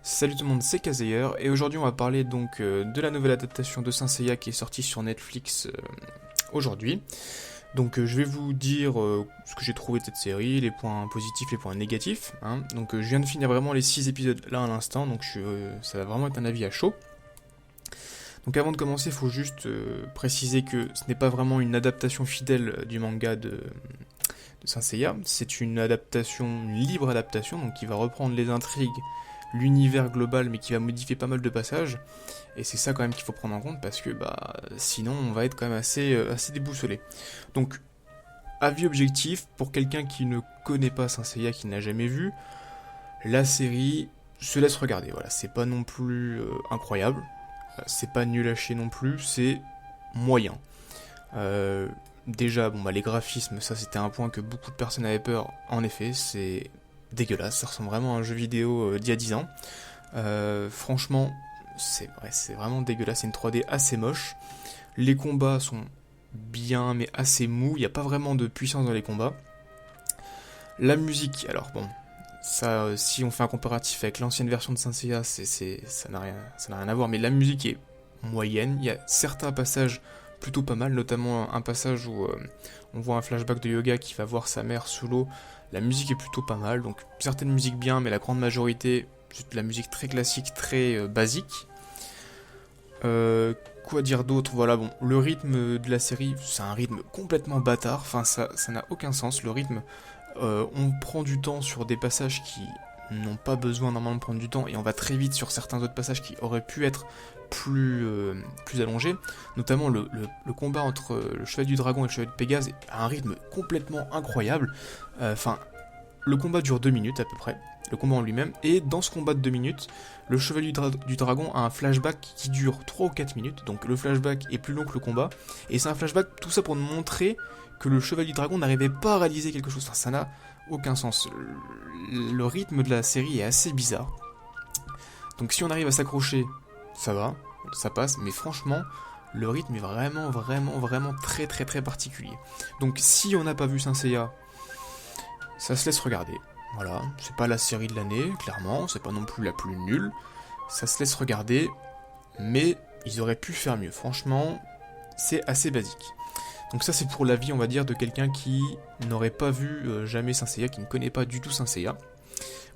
Salut tout le monde, c'est Kazeyer et aujourd'hui on va parler donc de la nouvelle adaptation de Saint Seiya qui est sortie sur Netflix aujourd'hui. Donc je vais vous dire ce que j'ai trouvé de cette série, les points positifs, les points négatifs. Donc je viens de finir vraiment les 6 épisodes là à l'instant, donc ça va vraiment être un avis à chaud. Donc avant de commencer, il faut juste préciser que ce n'est pas vraiment une adaptation fidèle du manga de Saint Seiya, c'est une libre adaptation, donc qui va reprendre les intrigues, l'univers global, mais qui va modifier pas mal de passages. Et c'est ça quand même qu'il faut prendre en compte parce que sinon on va être quand même assez déboussolé. Donc avis objectif pour quelqu'un qui ne connaît pas Saint Seiya, qui n'a jamais vu, la série se laisse regarder. Voilà, c'est pas non plus incroyable, c'est pas nul à chier non plus, c'est moyen. Déjà, les graphismes, ça c'était un point que beaucoup de personnes avaient peur. En effet, c'est dégueulasse, ça ressemble vraiment à un jeu vidéo d'il y a 10 ans. Franchement, c'est vraiment dégueulasse, c'est une 3D assez moche. Les combats sont bien, mais assez mous, il n'y a pas vraiment de puissance dans les combats. La musique, alors bon, ça, si on fait un comparatif avec l'ancienne version de Saint Seiya, ça n'a rien à voir, mais la musique est moyenne. Il y a certains passages plutôt pas mal, notamment un passage où on voit un flashback de Yoga qui va voir sa mère sous l'eau. La musique est plutôt pas mal, donc certaines musiques bien, mais la grande majorité, c'est de la musique très classique, très basique. Quoi dire d'autre? Voilà, bon, le rythme de la série, c'est un rythme complètement bâtard, enfin ça n'a aucun sens, le rythme. On prend du temps sur des passages qui n'ont pas besoin normalement de prendre du temps, et on va très vite sur certains autres passages qui auraient pu être plus allongés, notamment le combat entre le Chevalier du Dragon et le Chevalier de Pégase a un rythme complètement incroyable. Enfin, le combat dure 2 minutes à peu près, le combat en lui-même, et dans ce combat de 2 minutes, le Chevalier du Dragon a un flashback qui dure 3 ou 4 minutes, donc le flashback est plus long que le combat, et c'est un flashback, tout ça pour nous montrer que le Chevalier du Dragon n'arrivait pas à réaliser quelque chose. Enfin, ça n'a aucun sens. Le rythme de la série est assez bizarre. Donc si on arrive à s'accrocher, ça va, ça passe, mais franchement, le rythme est vraiment très très très particulier. Donc si on n'a pas vu Saint Seiya, ça se laisse regarder. Voilà, c'est pas la série de l'année, clairement, c'est pas non plus la plus nulle. Ça se laisse regarder, mais ils auraient pu faire mieux. Franchement, c'est assez basique. Donc ça c'est pour l'avis, on va dire, de quelqu'un qui n'aurait pas vu jamais Saint Seiya, qui ne connaît pas du tout Saint Seiya.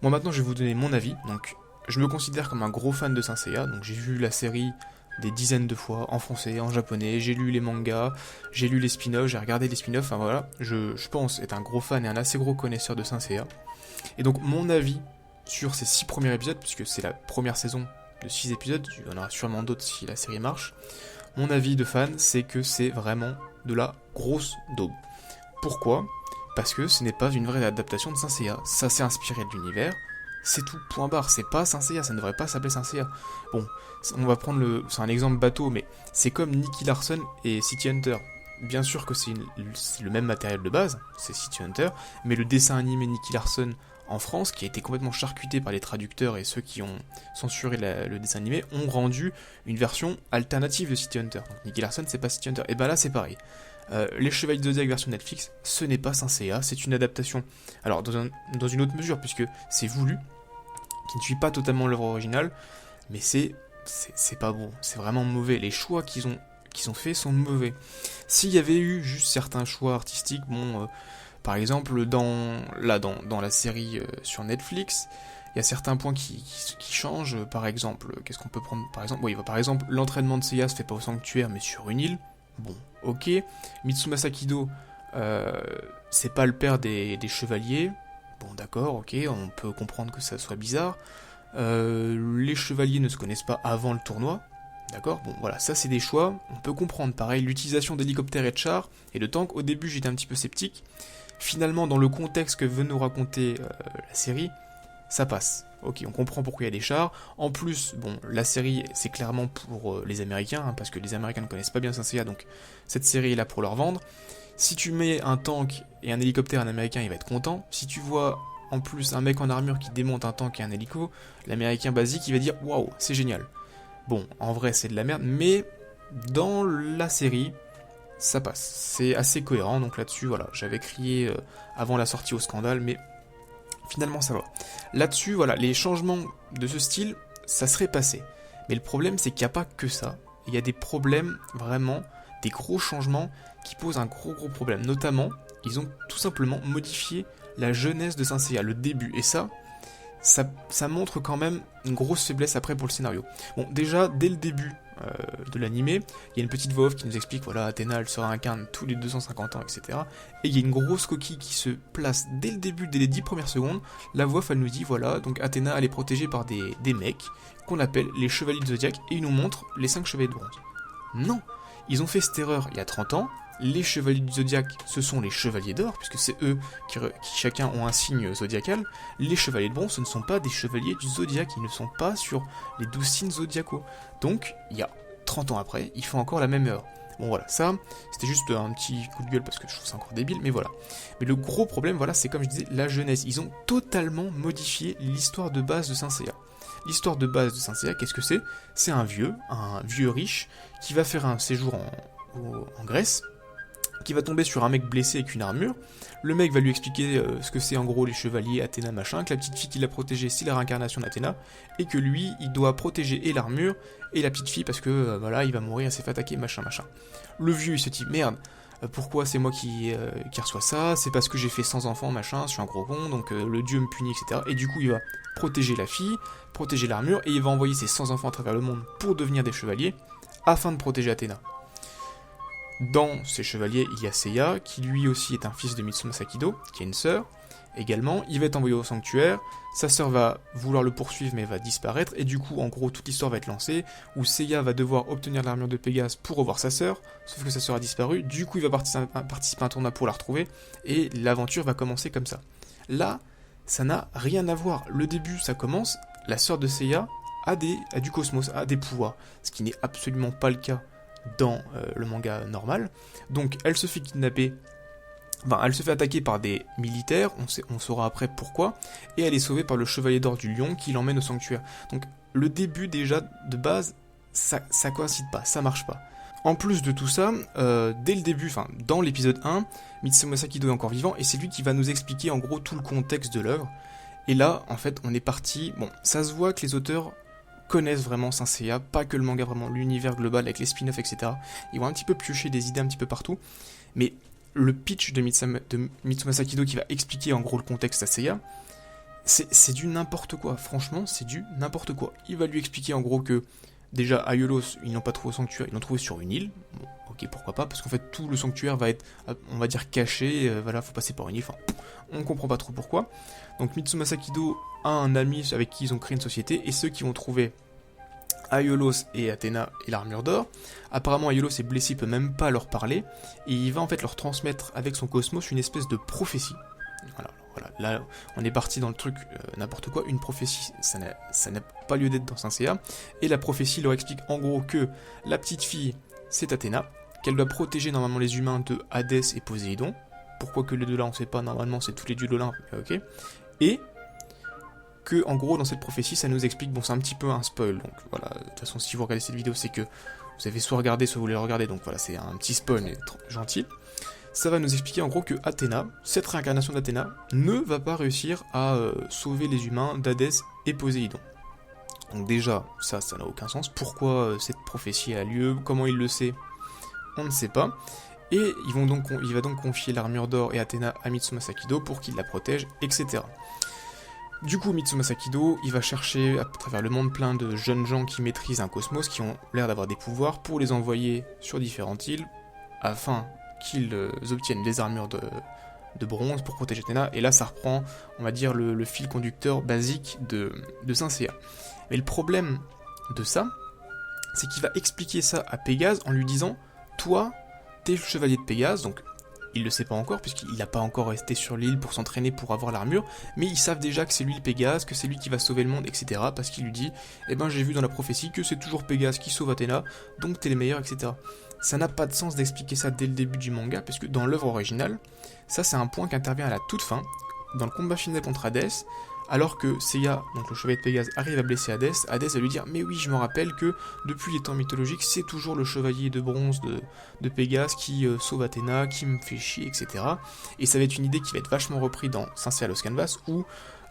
Moi maintenant je vais vous donner mon avis. Donc je me considère comme un gros fan de Saint Seiya, donc j'ai vu la série des dizaines de fois, en français, en japonais, j'ai lu les mangas, j'ai lu les spin-offs, j'ai regardé les spin-offs, enfin voilà, je pense être un gros fan et un assez gros connaisseur de Saint Seiya. Et donc mon avis sur ces 6 premiers épisodes, puisque c'est la première saison de 6 épisodes, il y en aura sûrement d'autres si la série marche, mon avis de fan, c'est que c'est vraiment de la grosse daube. Pourquoi? Parce que ce n'est pas une vraie adaptation de Saint Seiya. Ça s'est inspiré de l'univers, c'est tout, point barre. C'est pas Saint Seiya, ça ne devrait pas s'appeler Saint Seiya. Bon, on va prendre c'est un exemple bateau, mais c'est comme Nicky Larson et City Hunter. Bien sûr que c'est le même matériel de base, c'est City Hunter, mais le dessin animé Nicky Larson en France, qui a été complètement charcuté par les traducteurs et ceux qui ont censuré le dessin animé, ont rendu une version alternative de City Hunter. Donc Nicky Larson, c'est pas City Hunter. Et ben là, c'est pareil. Les Chevaliers de Zodiac version Netflix, ce n'est pas Saint Seiya, c'est une adaptation. Alors, dans une autre mesure, puisque c'est voulu, qui ne suit pas totalement l'œuvre originale, mais c'est pas bon, c'est vraiment mauvais. Les choix qu'ils ont faits sont mauvais. S'il y avait eu juste certains choix artistiques, par exemple, dans la série sur Netflix, il y a certains points qui changent. Par exemple, qu'est-ce qu'on peut prendre? Par exemple, l'entraînement de Seiya se fait pas au sanctuaire, mais sur une île. Bon, ok. Mitsumasa Kido, c'est pas le père des chevaliers. Bon, d'accord, ok, on peut comprendre que ça soit bizarre. Les chevaliers ne se connaissent pas avant le tournoi. D'accord. Bon, voilà, ça c'est des choix, on peut comprendre. Pareil, l'utilisation d'hélicoptères et de chars et de tanks, au début j'étais un petit peu sceptique. Finalement, dans le contexte que veut nous raconter la série, ça passe. Ok, on comprend pourquoi il y a des chars. En plus, la série, c'est clairement pour les Américains, parce que les Américains ne connaissent pas bien Saint Seiya, donc cette série est là pour leur vendre. Si tu mets un tank et un hélicoptère, un Américain, il va être content. Si tu vois en plus un mec en armure qui démonte un tank et un hélico, l'Américain basique, il va dire « Waouh, c'est génial ». Bon, en vrai, c'est de la merde, mais dans la série, ça passe. C'est assez cohérent, donc là-dessus, voilà, j'avais crié avant la sortie au scandale, mais Finalement, ça va. Là-dessus, voilà, les changements de ce style, ça serait passé. Mais le problème, c'est qu'il n'y a pas que ça. Il y a des problèmes, vraiment, des gros changements qui posent un gros problème. Notamment, ils ont tout simplement modifié la jeunesse de Saint Seiya, le début. Et ça montre quand même une grosse faiblesse après pour le scénario. Bon, déjà, dès le début de l'animé, il y a une petite voix off qui nous explique, voilà, Athéna, elle se réincarne tous les 250 ans, etc. Et il y a une grosse coquille qui se place dès le début, dès les 10 premières secondes. La voix off, elle nous dit, voilà, donc Athéna, elle est protégée par des mecs qu'on appelle les Chevaliers du Zodiaque, et ils nous montrent les 5 Chevaliers de Bronze. Non, ils ont fait cette erreur il y a 30 ans. Les Chevaliers du Zodiaque, ce sont les Chevaliers d'Or, puisque c'est eux qui chacun ont un signe zodiacal. Les Chevaliers de Bronze, ce ne sont pas des Chevaliers du Zodiaque, ils ne sont pas sur les 12 signes zodiacaux. Donc, il y a 30 ans après, ils font encore la même erreur. Bon voilà, ça, c'était juste un petit coup de gueule parce que je trouve ça encore débile, mais voilà. Mais le gros problème, voilà, c'est comme je disais, la jeunesse. Ils ont totalement modifié l'histoire de base de Saint Seiya. L'histoire de base de Saint Seiya, qu'est-ce que c'est? C'est un vieux riche, qui va faire un séjour en Grèce, qui va tomber sur un mec blessé avec une armure. Le mec va lui expliquer ce que c'est en gros les chevaliers, Athéna, machin, que la petite fille qui l'a protégé, c'est la réincarnation d'Athéna, et que lui, il doit protéger et l'armure, et la petite fille, parce que voilà, il va mourir, elle s'est fait attaquer, machin. Le vieux, il se dit, merde, pourquoi c'est moi qui reçois ça? C'est parce que j'ai fait 100 enfants, machin, je suis un gros con, donc le dieu me punit, etc. Et du coup, il va protéger la fille, protéger l'armure, et il va envoyer ses 100 enfants à travers le monde pour devenir des chevaliers, afin de protéger Athéna. Dans ces chevaliers, il y a Seiya, qui lui aussi est un fils de Mitsuma Sakido, qui a une sœur. Également, il va être envoyé au sanctuaire, sa sœur va vouloir le poursuivre mais va disparaître, et du coup, en gros, toute l'histoire va être lancée, où Seiya va devoir obtenir l'armure de Pégase pour revoir sa sœur, sauf que sa sœur a disparu, du coup il va participer à un tournoi pour la retrouver, et l'aventure va commencer comme ça. Là, ça n'a rien à voir. Le début, ça commence, la sœur de Seiya a du cosmos, a des pouvoirs, ce qui n'est absolument pas le cas dans le manga normal. Donc elle se fait kidnapper, elle se fait attaquer par des militaires, on saura après pourquoi, et elle est sauvée par le chevalier d'or du lion qui l'emmène au sanctuaire. Donc le début déjà de base, ça coïncide pas, ça marche pas. En plus de tout ça, dès le début, dans l'épisode 1, Mitsuma Sakido est encore vivant, et c'est lui qui va nous expliquer en gros tout le contexte de l'œuvre. Et là, en fait, on est parti, ça se voit que les auteurs connaissent vraiment Saint Seiya, pas que le manga, vraiment l'univers global avec les spin-offs, etc. Ils vont un petit peu piocher des idées un petit peu partout, mais le pitch de Mitsuma Sakido qui va expliquer en gros le contexte à Seiya, c'est du n'importe quoi, franchement, c'est du n'importe quoi. Il va lui expliquer en gros que, déjà, à Aiolos, ils n'ont pas trouvé au sanctuaire, ils l'ont trouvé sur une île. Bon, ok, pourquoi pas, parce qu'en fait, tout le sanctuaire va être, on va dire, caché, faut passer par une île, on comprend pas trop pourquoi. Donc Mitsuma Sakido a un ami avec qui ils ont créé une société, et ceux qui vont trouver Aiolos et Athéna et l'armure d'or. Apparemment, Aiolos est blessé, il peut même pas leur parler, et il va en fait leur transmettre avec son cosmos une espèce de prophétie. Voilà, là on est parti dans le truc n'importe quoi, une prophétie, ça n'a pas lieu d'être dans Saint Seiya, et la prophétie leur explique en gros que la petite fille c'est Athéna, qu'elle doit protéger normalement les humains de Hadès et Poséidon, pourquoi que les deux là on sait pas, normalement c'est tous les dieux de l'Olympe, ok, et que en gros dans cette prophétie ça nous explique, c'est un petit peu un spoil, donc voilà, de toute façon si vous regardez cette vidéo c'est que vous avez soit regardé soit vous voulez regarder, donc voilà c'est un petit spoil mais gentil. Ça va nous expliquer en gros que Athéna, cette réincarnation d'Athéna, ne va pas réussir à sauver les humains d'Hadès et Poséidon. Donc déjà, ça n'a aucun sens. Pourquoi cette prophétie a lieu? Comment il le sait? On ne sait pas. Et il va donc confier l'armure d'or et Athéna à Mitsuma Sakido pour qu'il la protège, etc. Du coup, Mitsuma Sakido, il va chercher à travers le monde plein de jeunes gens qui maîtrisent un cosmos, qui ont l'air d'avoir des pouvoirs, pour les envoyer sur différentes îles, afin qu'ils obtiennent des armures de bronze pour protéger Athéna, et là ça reprend, on va dire, le fil conducteur basique de Saint Seiya. Mais le problème de ça, c'est qu'il va expliquer ça à Pégase en lui disant « Toi, t'es le chevalier de Pégase », donc il le sait pas encore, puisqu'il n'a pas encore resté sur l'île pour s'entraîner pour avoir l'armure, mais ils savent déjà que c'est lui le Pégase, que c'est lui qui va sauver le monde, etc., parce qu'il lui dit « Eh ben j'ai vu dans la prophétie que c'est toujours Pégase qui sauve Athéna, donc t'es le meilleur, etc. » Ça n'a pas de sens d'expliquer ça dès le début du manga, parce que dans l'œuvre originale, ça c'est un point qui intervient à la toute fin, dans le combat final contre Hadès, alors que Seiya, donc le chevalier de Pégase, arrive à blesser Hadès, Hadès va lui dire « Mais oui, je me rappelle que depuis les temps mythologiques, c'est toujours le chevalier de bronze de Pégase qui sauve Athéna, qui me fait chier, etc. » Et ça va être une idée qui va être vachement reprise dans Saint Seiya Lost Canvas, où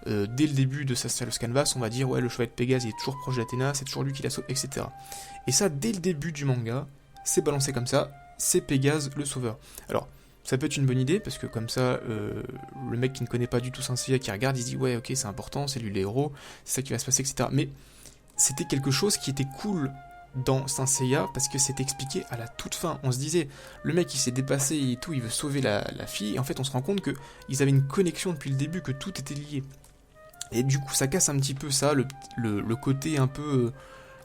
dès le début de Sastios Canvas, on va dire ouais le chevalier de Pégase il est toujours proche d'Athéna, c'est toujours lui qui la sauve, etc. Et ça dès le début du manga, c'est balancé comme ça, c'est Pégase le sauveur. Alors ça peut être une bonne idée, parce que comme ça, le mec qui ne connaît pas du tout Saint Seiya qui regarde, il se dit ouais ok c'est important, c'est lui le héros, c'est ça qui va se passer, etc. Mais c'était quelque chose qui était cool dans Saint Seiya, parce que c'était expliqué à la toute fin. On se disait, le mec il s'est dépassé et tout, il veut sauver la fille, et en fait on se rend compte qu'ils avaient une connexion depuis le début, que tout était lié. Et du coup ça casse un petit peu ça, le côté un peu...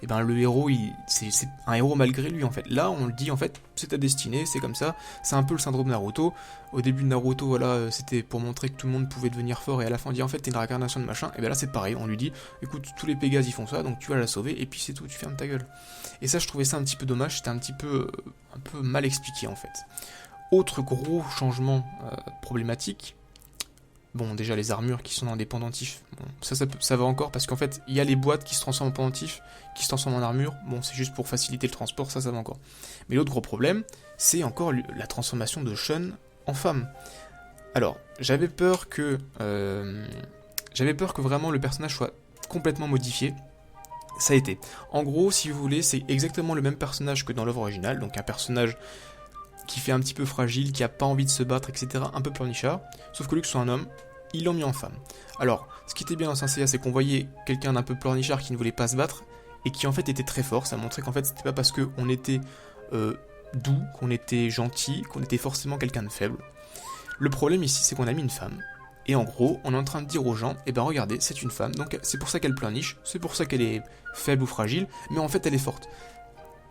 et ben le héros, c'est un héros malgré lui en fait. Là on le dit en fait, c'est ta destinée, c'est comme ça, c'est un peu le syndrome Naruto. Au début de Naruto, voilà, c'était pour montrer que tout le monde pouvait devenir fort, et à la fin on dit en fait t'es une réincarnation de machin, et ben là c'est pareil, on lui dit écoute tous les Pégases ils font ça, donc tu vas la sauver, et puis c'est tout, tu fermes ta gueule. Et ça je trouvais ça un petit peu dommage, c'était un peu mal expliqué en fait. Autre gros changement problématique, bon, déjà les armures qui sont dans des pendentifs, bon, ça va encore parce qu'en fait, il y a les boîtes qui se transforment en pendentifs, qui se transforment en armure, bon, c'est juste pour faciliter le transport, ça va encore. Mais l'autre gros problème, c'est encore la transformation de Shun en femme. Alors, j'avais peur que vraiment le personnage soit complètement modifié. Ça a été. En gros, si vous voulez, c'est exactement le même personnage que dans l'œuvre originale, donc un personnage qui fait un petit peu fragile, qui a pas envie de se battre, etc., un peu pleurnichard, sauf que lui que soit un homme, ils l'ont mis en femme. Alors, ce qui était bien dans Saint Seiya, c'est qu'on voyait quelqu'un d'un peu pleurnichard qui ne voulait pas se battre, et qui en fait était très fort, ça montrait qu'en fait c'était pas parce qu'on était doux, qu'on était gentil, qu'on était forcément quelqu'un de faible. Le problème ici, c'est qu'on a mis une femme, et en gros, on est en train de dire aux gens, eh ben regardez, c'est une femme, donc c'est pour ça qu'elle pleurniche, c'est pour ça qu'elle est faible ou fragile, mais en fait elle est forte.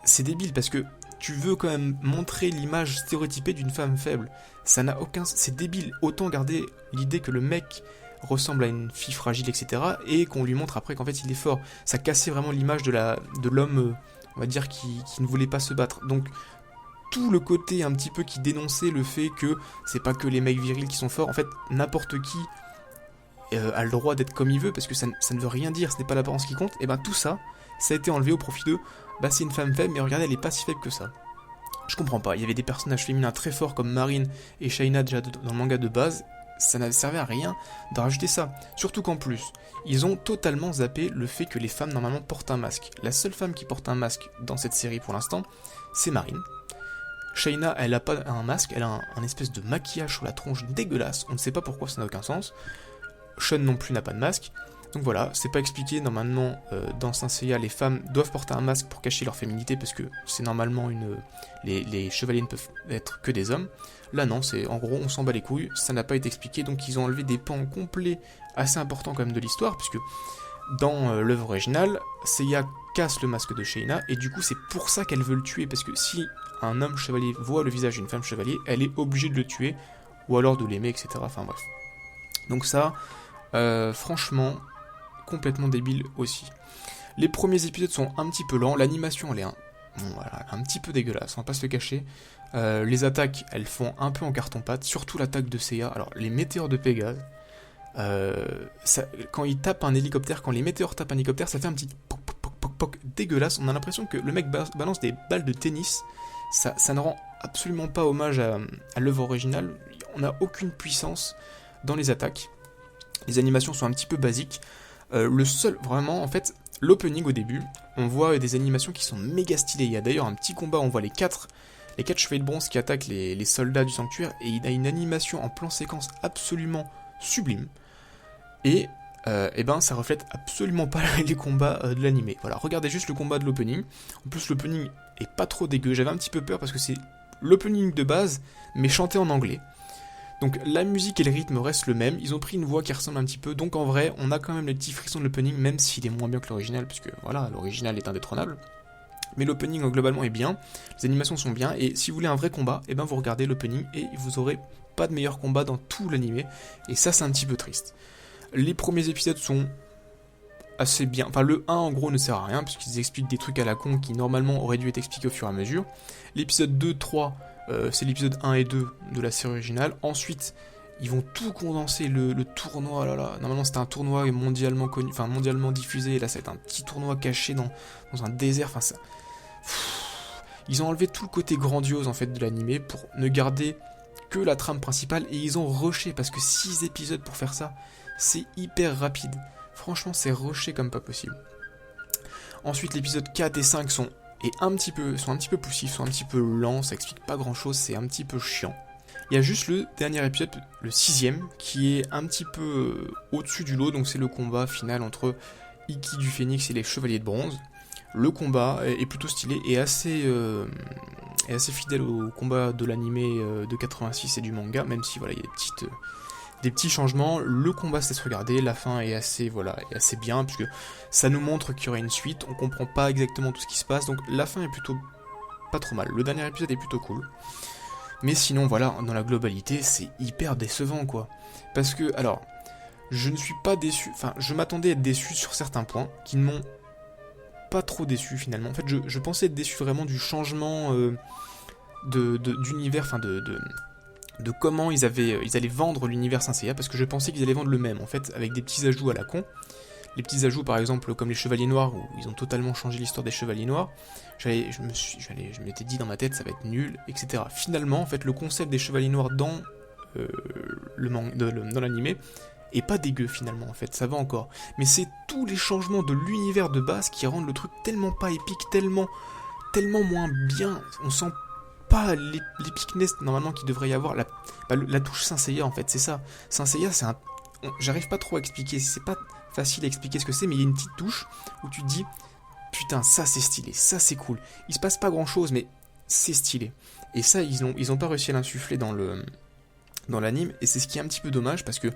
C'est débile parce que tu veux quand même montrer l'image stéréotypée d'une femme faible. Ça n'a aucun... C'est débile. Autant garder l'idée que le mec ressemble à une fille fragile, etc. et qu'on lui montre après qu'en fait il est fort. Ça cassait vraiment l'image de l'homme, on va dire, qui ne voulait pas se battre. Donc tout le côté un petit peu qui dénonçait le fait que c'est pas que les mecs virils qui sont forts. En fait, n'importe qui a le droit d'être comme il veut, parce que ça ne veut rien dire, ce n'est pas l'apparence qui compte. Et ben tout ça, ça a été enlevé au profit de... bah c'est une femme faible, mais regardez, elle est pas si faible que ça. Je comprends pas, il y avait des personnages féminins très forts comme Marine et Shaina déjà dans le manga de base, ça n'avait servi à rien de rajouter ça. Surtout qu'en plus, ils ont totalement zappé le fait que les femmes normalement portent un masque. La seule femme qui porte un masque dans cette série pour l'instant, c'est Marine. Shaina, elle a pas un masque, elle a un espèce de maquillage sur la tronche dégueulasse, on ne sait pas pourquoi, ça n'a aucun sens. Shun non plus n'a pas de masque. Donc voilà, c'est pas expliqué, normalement dans Saint Seiya les femmes doivent porter un masque pour cacher leur féminité parce que c'est normalement les chevaliers ne peuvent être que des hommes. Là non, c'est en gros on s'en bat les couilles, ça n'a pas été expliqué, donc ils ont enlevé des pans complets assez importants quand même de l'histoire, puisque dans l'œuvre originale, Seiya casse le masque de Shaina et du coup c'est pour ça qu'elle veut le tuer, parce que si un homme chevalier voit le visage d'une femme chevalier, elle est obligée de le tuer, ou alors de l'aimer, etc. Enfin bref. Donc ça, franchement... complètement débile aussi. Les premiers épisodes sont un petit peu lents, l'animation elle est un petit peu dégueulasse, on va pas se le cacher. Les attaques elles font un peu en carton-pâte, surtout l'attaque de Seiya. Alors les météores de Pégase, quand ils tapent un hélicoptère, quand les météores tapent un hélicoptère, ça fait un petit poc poc poc poc poc dégueulasse. On a l'impression que le mec balance des balles de tennis. Ça ne rend absolument pas hommage à l'œuvre originale. On n'a aucune puissance dans les attaques. Les animations sont un petit peu basiques. Le seul, vraiment, en fait, l'opening au début, on voit des animations qui sont méga stylées. Il y a d'ailleurs un petit combat, on voit les quatre chevaliers de bronze qui attaquent les soldats du sanctuaire, et il a une animation en plan séquence absolument sublime. Et ben ça reflète absolument pas les combats de l'animé. Voilà, regardez juste le combat de l'opening. En plus, l'opening est pas trop dégueu. J'avais un petit peu peur parce que c'est l'opening de base, mais chanté en anglais. Donc la musique et le rythme restent le même, ils ont pris une voix qui ressemble un petit peu, donc en vrai, on a quand même les petits frissons de l'opening, même s'il est moins bien que l'original, puisque voilà, l'original est indétrônable. Mais l'opening globalement est bien, les animations sont bien, et si vous voulez un vrai combat, et ben vous regardez l'opening, et vous aurez pas de meilleur combat dans tout l'animé, et ça c'est un petit peu triste. Les premiers épisodes sont assez bien, enfin le 1 en gros ne sert à rien, puisqu'ils expliquent des trucs à la con qui normalement auraient dû être expliqués au fur et à mesure. L'épisode 2, 3... c'est l'épisode 1 et 2 de la série originale. Ensuite, ils vont tout condenser, le tournoi, là. Normalement, c'était un tournoi mondialement connu, enfin mondialement diffusé, et là, ça va être un petit tournoi caché dans un désert, enfin ça... Ils ont enlevé tout le côté grandiose, en fait, de l'animé, pour ne garder que la trame principale, et ils ont rushé, parce que 6 épisodes pour faire ça, c'est hyper rapide. Franchement, c'est rushé comme pas possible. Ensuite, l'épisode 4 et 5 sont un petit peu poussifs, sont un petit peu lents, ça explique pas grand chose, c'est un petit peu chiant. Il y a juste le dernier épisode, le 6ème, qui est un petit peu au-dessus du lot, donc c'est le combat final entre Ikki du Phénix et les Chevaliers de Bronze. Le combat est plutôt stylé et assez fidèle au combat de l'animé de 86 et du manga, même si voilà, il y a des petits changements. Le combat se laisse regarder, la fin est assez bien, puisque ça nous montre qu'il y aura une suite, on comprend pas exactement tout ce qui se passe, donc la fin est plutôt pas trop mal. Le dernier épisode est plutôt cool. Mais sinon, voilà, dans la globalité, c'est hyper décevant, quoi. Parce que, alors, je ne suis pas déçu, enfin, je m'attendais à être déçu sur certains points, qui ne m'ont pas trop déçu, finalement. En fait, je pensais être déçu vraiment du changement d'univers, enfin, de comment ils allaient vendre l'univers Saint Seiya, parce que je pensais qu'ils allaient vendre le même, en fait, avec des petits ajouts à la con. Les petits ajouts, par exemple, comme les Chevaliers Noirs, où ils ont totalement changé l'histoire des Chevaliers Noirs, je m'étais dit dans ma tête, ça va être nul, etc. Finalement, en fait, le concept des Chevaliers Noirs dans l'animé est pas dégueu, finalement, en fait, ça va encore. Mais c'est tous les changements de l'univers de base qui rendent le truc tellement pas épique, tellement moins bien. On sent pas l'épicness, normalement, qu'il devrait y avoir, la touche Saint Seiya, en fait, c'est ça. Saint Seiya, c'est un... J'arrive pas trop à expliquer, c'est pas facile à expliquer ce que c'est, mais il y a une petite touche où tu te dis putain, ça c'est stylé, ça c'est cool. Il se passe pas grand chose, mais c'est stylé. Et ça, ils ont pas réussi à l'insuffler dans l'anime, et c'est ce qui est un petit peu dommage, parce que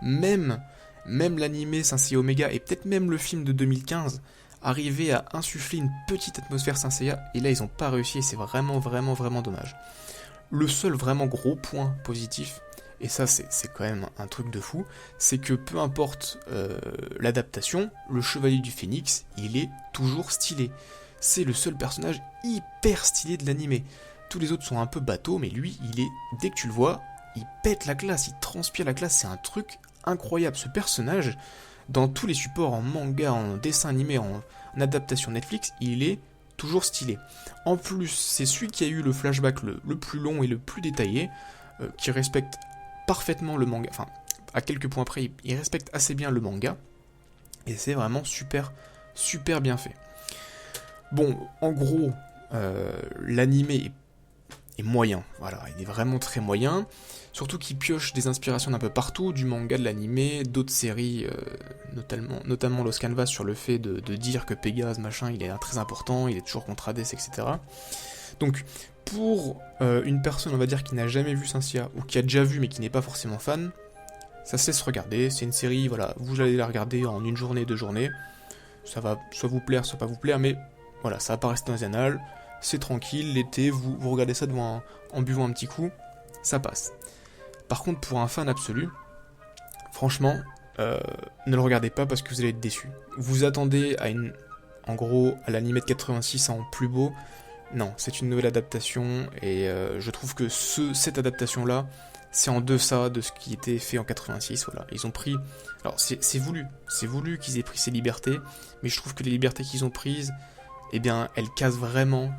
même l'animé Saint Seiya Omega, et peut-être même le film de 2015, arrivaient à insuffler une petite atmosphère Saint Seiya, et là ils ont pas réussi, et c'est vraiment dommage. Le seul vraiment gros point positif, et ça c'est quand même un truc de fou, c'est que peu importe l'adaptation, le Chevalier du Phénix, il est toujours stylé. C'est le seul personnage hyper stylé de l'animé. Tous les autres sont un peu bateaux, mais lui, dès que tu le vois, il pète la classe, il transpire la classe, c'est un truc incroyable. Ce personnage, dans tous les supports, en manga, en dessin animé, en adaptation Netflix, il est toujours stylé. En plus, c'est celui qui a eu le flashback le plus long et le plus détaillé, qui respecte parfaitement le manga, enfin, à quelques points près, il respecte assez bien le manga, et c'est vraiment super bien fait. Bon, en gros, l'animé est moyen, voilà, il est vraiment très moyen, surtout qu'il pioche des inspirations d'un peu partout, du manga, de l'animé, d'autres séries, notamment Los Canvas, sur le fait de dire que Pégase, machin, il est très important, il est toujours contre Hades, etc. Donc, pour une personne, on va dire, qui n'a jamais vu Saint Seiya, ou qui a déjà vu mais qui n'est pas forcément fan, ça se laisse regarder, c'est une série, voilà, vous allez la regarder en une journée, 2 journées, ça va soit vous plaire, soit pas vous plaire, mais voilà, ça va pas rester dans les annales, c'est tranquille, l'été, vous regardez ça en buvant un petit coup, ça passe. Par contre, pour un fan absolu, franchement, ne le regardez pas parce que vous allez être déçu. Vous attendez en gros, à l'animé de 86 en plus beau. Non, c'est une nouvelle adaptation, et je trouve que cette adaptation-là, c'est en deçà de ce qui était fait en 86, voilà. Ils ont pris... Alors, c'est voulu qu'ils aient pris ces libertés, mais je trouve que les libertés qu'ils ont prises, eh bien, elles cassent vraiment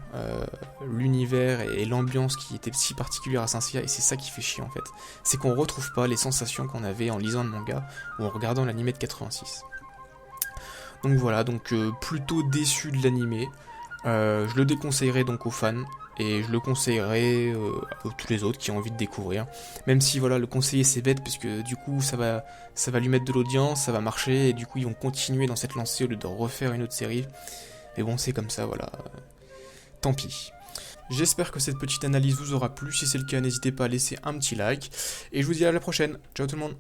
l'univers et l'ambiance qui était si particulière à Saint Seiya, et c'est ça qui fait chier, en fait. C'est qu'on retrouve pas les sensations qu'on avait en lisant le manga, ou en regardant l'animé de 86. Donc voilà, plutôt déçu de l'animé. Je le déconseillerais donc aux fans, et je le conseillerais à tous les autres qui ont envie de découvrir. Même si voilà, le conseiller c'est bête, parce que du coup ça va lui mettre de l'audience, ça va marcher, et du coup ils vont continuer dans cette lancée au lieu de refaire une autre série. Mais bon, c'est comme ça, voilà. Tant pis. J'espère que cette petite analyse vous aura plu. Si c'est le cas, n'hésitez pas à laisser un petit like. Et je vous dis à la prochaine. Ciao tout le monde.